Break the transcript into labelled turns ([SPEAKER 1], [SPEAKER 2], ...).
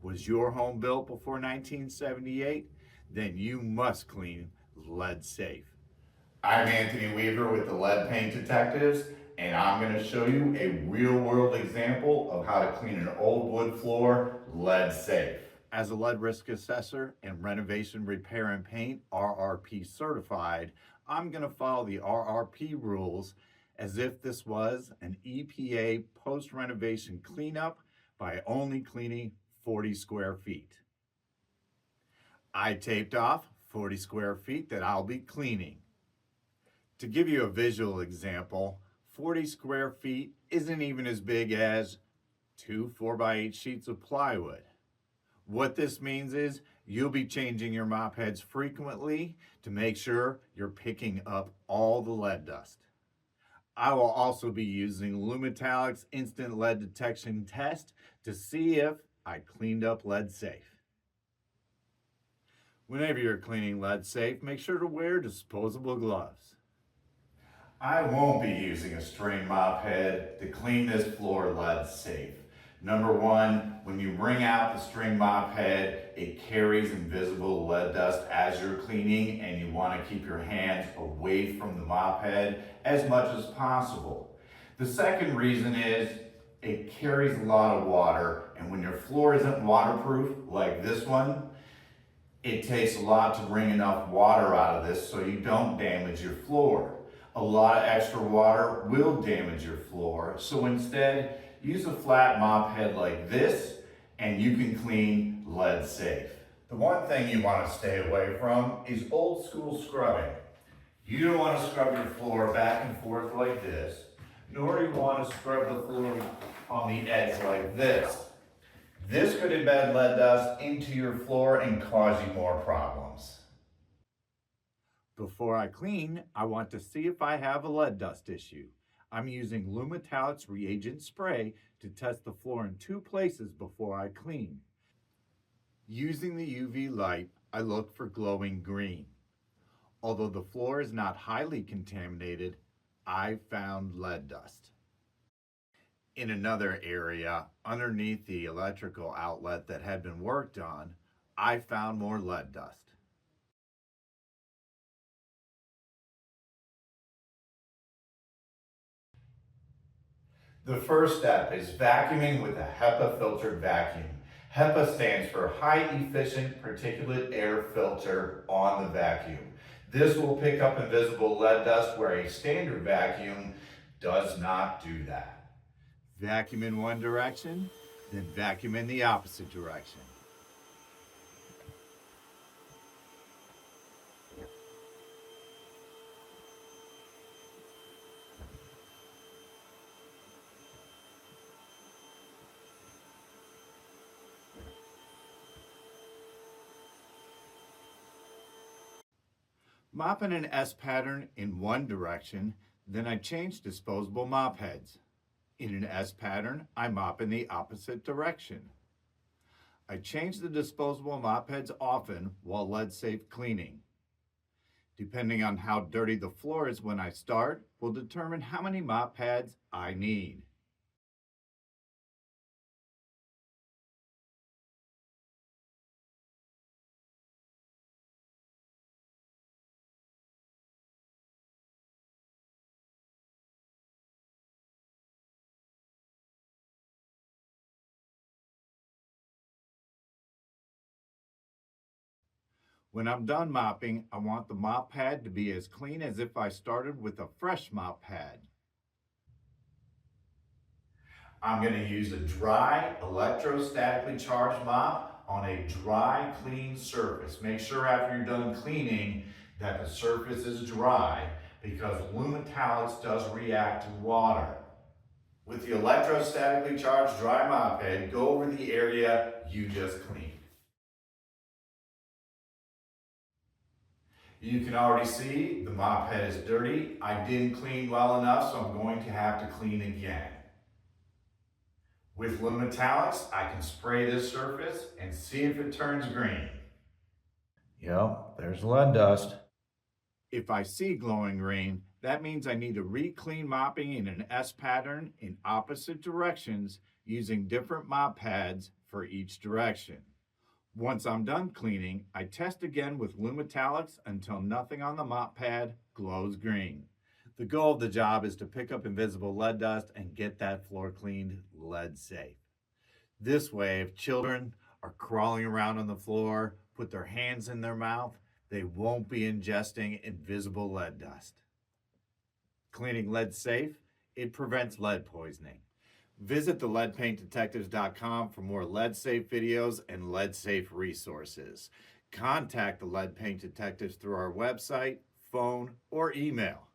[SPEAKER 1] Was your home built before 1978? Then you must clean lead safe. I'm Anthony Weaver with the Lead Paint Detectives, and I'm going to show you a real-world example of how to clean an old wood floor lead safe. As a lead risk assessor and renovation repair and paint RRP certified, I'm going to follow the RRP rules as if this was an EPA Post-Renovation Clean-up by only cleaning 40 square feet. I taped off 40 square feet that I'll be cleaning. To give you a visual example, 40 square feet isn't even as big as 2 4x8 sheets of plywood. What this means is you'll be changing your mop heads frequently to make sure you're picking up all the lead dust. I will also be using Lumetallix Instant Lead Detection test to see if I cleaned up lead safe. Whenever you're cleaning lead safe, make sure to wear disposable gloves. I won't be using a string mop head to clean this floor lead safe. Number one, when you bring out the string mop head, it carries invisible lead dust as you're cleaning, and you want to keep your hands away from the mop head as much as possible. The second reason is it carries a lot of water, and when your floor isn't waterproof like this one, it takes a lot to bring enough water out of this so you don't damage your floor. A lot of extra water will damage your floor, so instead, use a flat mop head like this and you can clean lead safe. The one thing you want to stay away from is old school scrubbing. You don't want to scrub your floor back and forth like this, nor do you want to scrub the floor on the edge like this. This could embed lead dust into your floor and cause you more problems. Before I clean, I want to see if I have a lead dust issue. I'm using Lumetallix reagent spray to test the floor in 2 places before I clean. Using the UV light, I look for glowing green. Although the floor is not highly contaminated, I found lead dust. In another area, underneath the electrical outlet that had been worked on, I found more lead dust. The first step is vacuuming with a HEPA filtered vacuum. HEPA stands for High Efficient Particulate Air Filter on the vacuum. This will pick up invisible lead dust where a standard vacuum does not do that. Vacuum in one direction, then vacuum in the opposite direction. Mop in an S pattern in one direction, then I change disposable mop heads. In an S pattern, I mop in the opposite direction. I change the disposable mop heads often while lead safe cleaning. Depending on how dirty the floor is when I start, will determine how many mop pads I need. When I'm done mopping, I want the mop pad to be as clean as if I started with a fresh mop pad. I'm going to use a dry, electrostatically charged mop on a dry, clean surface. Make sure after you're done cleaning that the surface is dry because Lumetallix does react to water. With the electrostatically charged dry mop head, go over the area you just cleaned. You can already see the mop head is dirty. I didn't clean well enough, so I'm going to have to clean again. With Lumetallix, I can spray this surface and see if it turns green. Yep, there's lead dust. If I see glowing green, that means I need to re-clean mopping in an S pattern in opposite directions using different mop pads for each direction. Once I'm done cleaning, I test again with Lumetallix until nothing on the mop pad glows green. The goal of the job is to pick up invisible lead dust and get that floor cleaned lead safe. This way, if children are crawling around on the floor, put their hands in their mouth, they won't be ingesting invisible lead dust. Cleaning lead safe, it prevents lead poisoning. Visit the leadpaintdetectives.com for more lead safe videos and lead safe resources. Contact the Lead Paint Detectives through our website, phone, or email.